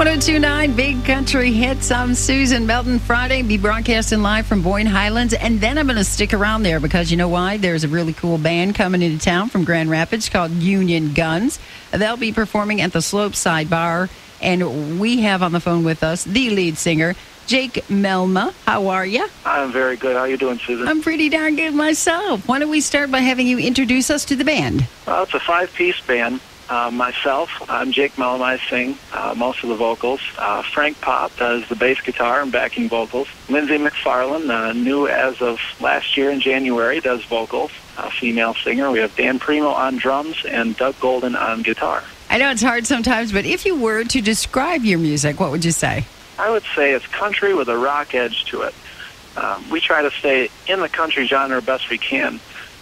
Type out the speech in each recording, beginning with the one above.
1029 Big Country Hits. I'm Susan Melton. Friday, be broadcasting live from Boyne Highlands. And then I'm going to stick around there because you know why? There's a really cool band coming into town from Grand Rapids called Union Guns. They'll be performing at the Slopeside Bar. And we have on the phone with us the lead singer, Jake Melma. How are you? I'm very good. How are you doing, Susan? I'm pretty darn good myself. Why don't we start by having you introduce us to the band? Well, it's a five-piece band. Myself, I'm Jake Melma. I sing most of the vocals. Frank Pop does the bass guitar and backing vocals. Lindsay McFarland, new as of last year in January, does vocals, a female singer. We have Dan Primo on drums and Doug Golden on guitar. I know it's hard sometimes, but if you were to describe your music, what would you say? I would say it's country with a rock edge to it. We try to stay in the country genre best we can.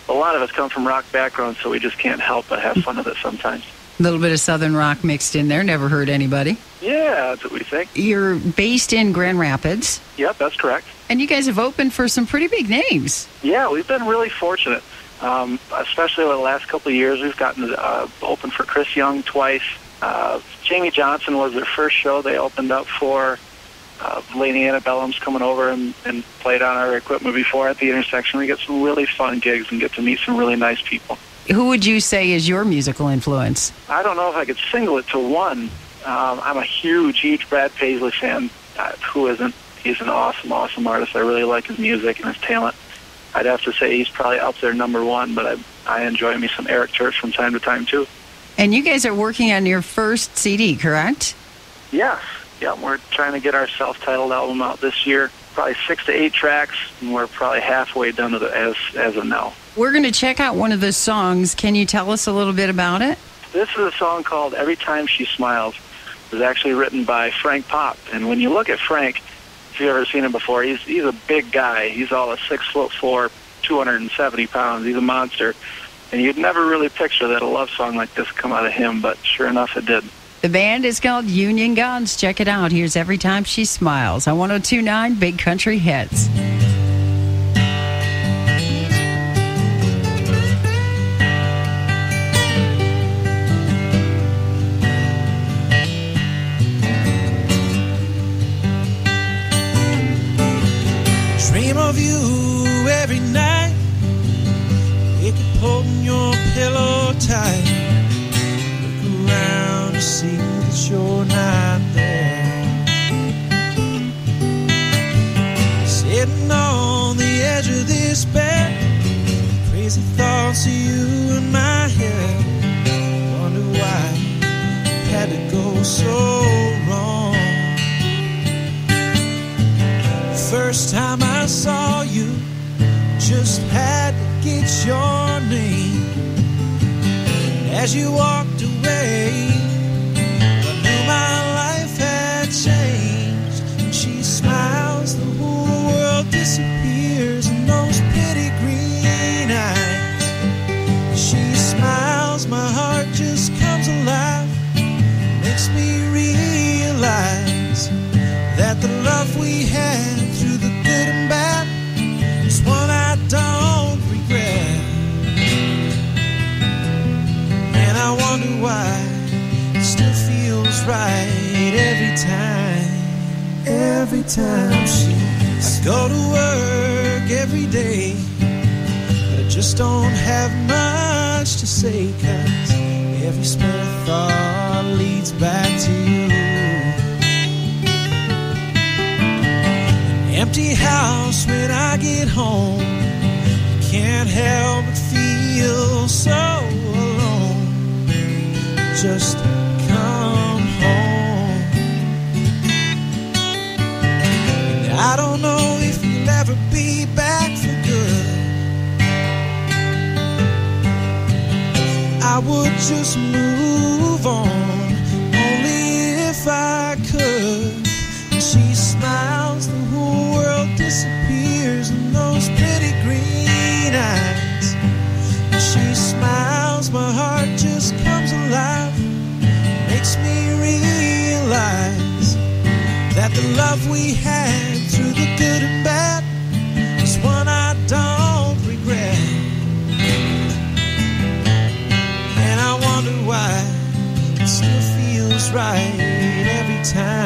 A lot of us come from rock backgrounds, so we just can't help but have fun with it sometimes. A little bit of Southern rock mixed in there. Never hurt anybody. Yeah, that's what we think. You're based in Grand Rapids. Yep, that's correct. And you guys have opened for some pretty big names. Yeah, we've been really fortunate. Especially over the last couple of years, we've gotten open for Chris Young twice. Jamie Johnson was their first show they opened up for. Lady Antebellum's coming over and played on our equipment before at the intersection. We get some really fun gigs and get to meet some really nice people. Who would you say is your musical influence? I don't know if I could single it to one. I'm a huge Brad Paisley fan. Who isn't? He's an awesome artist. I really like his music and his talent. I'd have to say he's probably up there number one, but I enjoy me some Eric Church from time to time, too. And you guys are working on your first CD, correct? Yes. Yeah, we're trying to get our self-titled album out this year. Probably 6 to 8 tracks, and we're probably halfway done with it as of now. We're going to check out one of the songs. Can you tell us a little bit about it? This is a song called Everytime She Smiles. It was actually written by Frank Pop. And when you look at Frank, if you've ever seen him before, he's a big guy. He's all of 6'4", 270 pounds. He's a monster. And you'd never really picture that a love song like this would come out of him, but sure enough, it did. The band is called Union Guns. Check it out. Here's Every Time She Smiles on 1029 Big Country Hits. Dream of you every night. Wake up holding your pillow tight. Look around to see that you're not there. Sitting on the edge of this bed, crazy thoughts of you in my head. Wonder why it had to go so wrong. First time I saw you, just had to get your name. As you walked away, I knew my life had changed. When she smiles, the whole world disappears in those pretty green eyes. She smiles, my heart just comes alive. Makes me realize that the love we had through the good and bad is one I don't regret. And I wonder why it still feels right every time she I go to work every day, but I just don't have much to say, 'cause every spare thought leads back to you. An empty house when I get home, I can't help but feel so alone. Just come home. And I don't know if you'll ever be back for good. I would just move on, only if I could. And she smiles, the whole world disappears in those pretty green eyes. And she smiles, my heart just comes alive. Makes me realize that the love we had through the good and bad is one I don't regret. And I wonder why it still feels right every time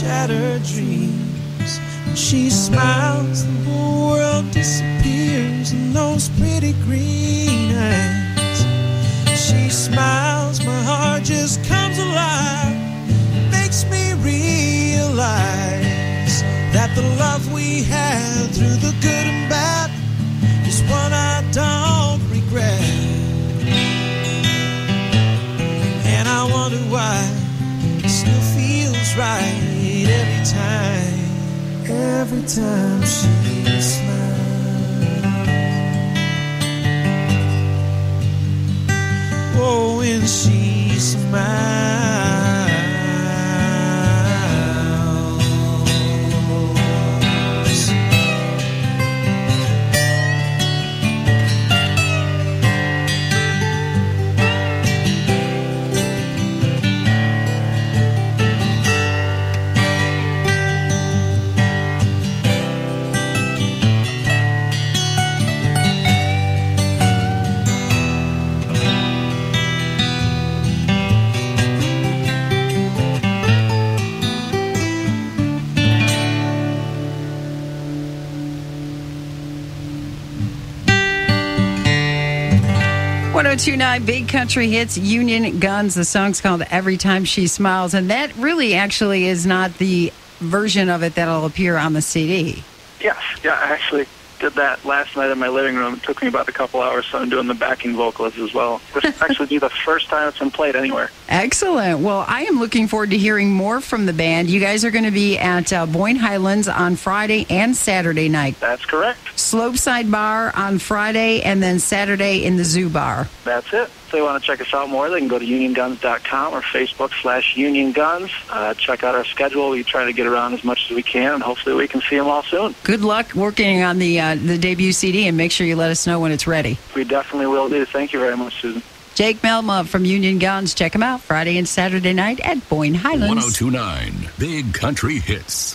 shattered dreams. When she smiles, the whole world disappears in those pretty green eyes. She smiles, my heart just comes alive. It makes me realize that the love we had through the good and bad is one I don't regret. And I wonder why it still feels right every time she smiles. Oh, when she smiles. .1029 Big Country Hits, Union Guns. The song's called Every Time She Smiles, and that really actually is not the version of it that'll appear on the CD. Yes, yeah, I actually did that last night in my living room. It took me about a couple hours, so I'm doing the backing vocals as well. This will actually be the first time it's been played anywhere. Excellent. Well, I am looking forward to hearing more from the band. You guys are going to be at Boyne Highlands on Friday and Saturday night. That's correct. Slopeside Bar on Friday, and then Saturday in the Zoo Bar. That's it. If they want to check us out more, they can go to unionguns.com or Facebook/unionguns. Check out our schedule. We try to get around as much as we can, and hopefully we can see them all soon. Good luck working on the debut CD, and make sure you let us know when it's ready. We definitely will do. Thank you very much, Susan. Jake Melma from Union Guns. Check him out Friday and Saturday night at Boyne Highlands. 1029 Big Country Hits.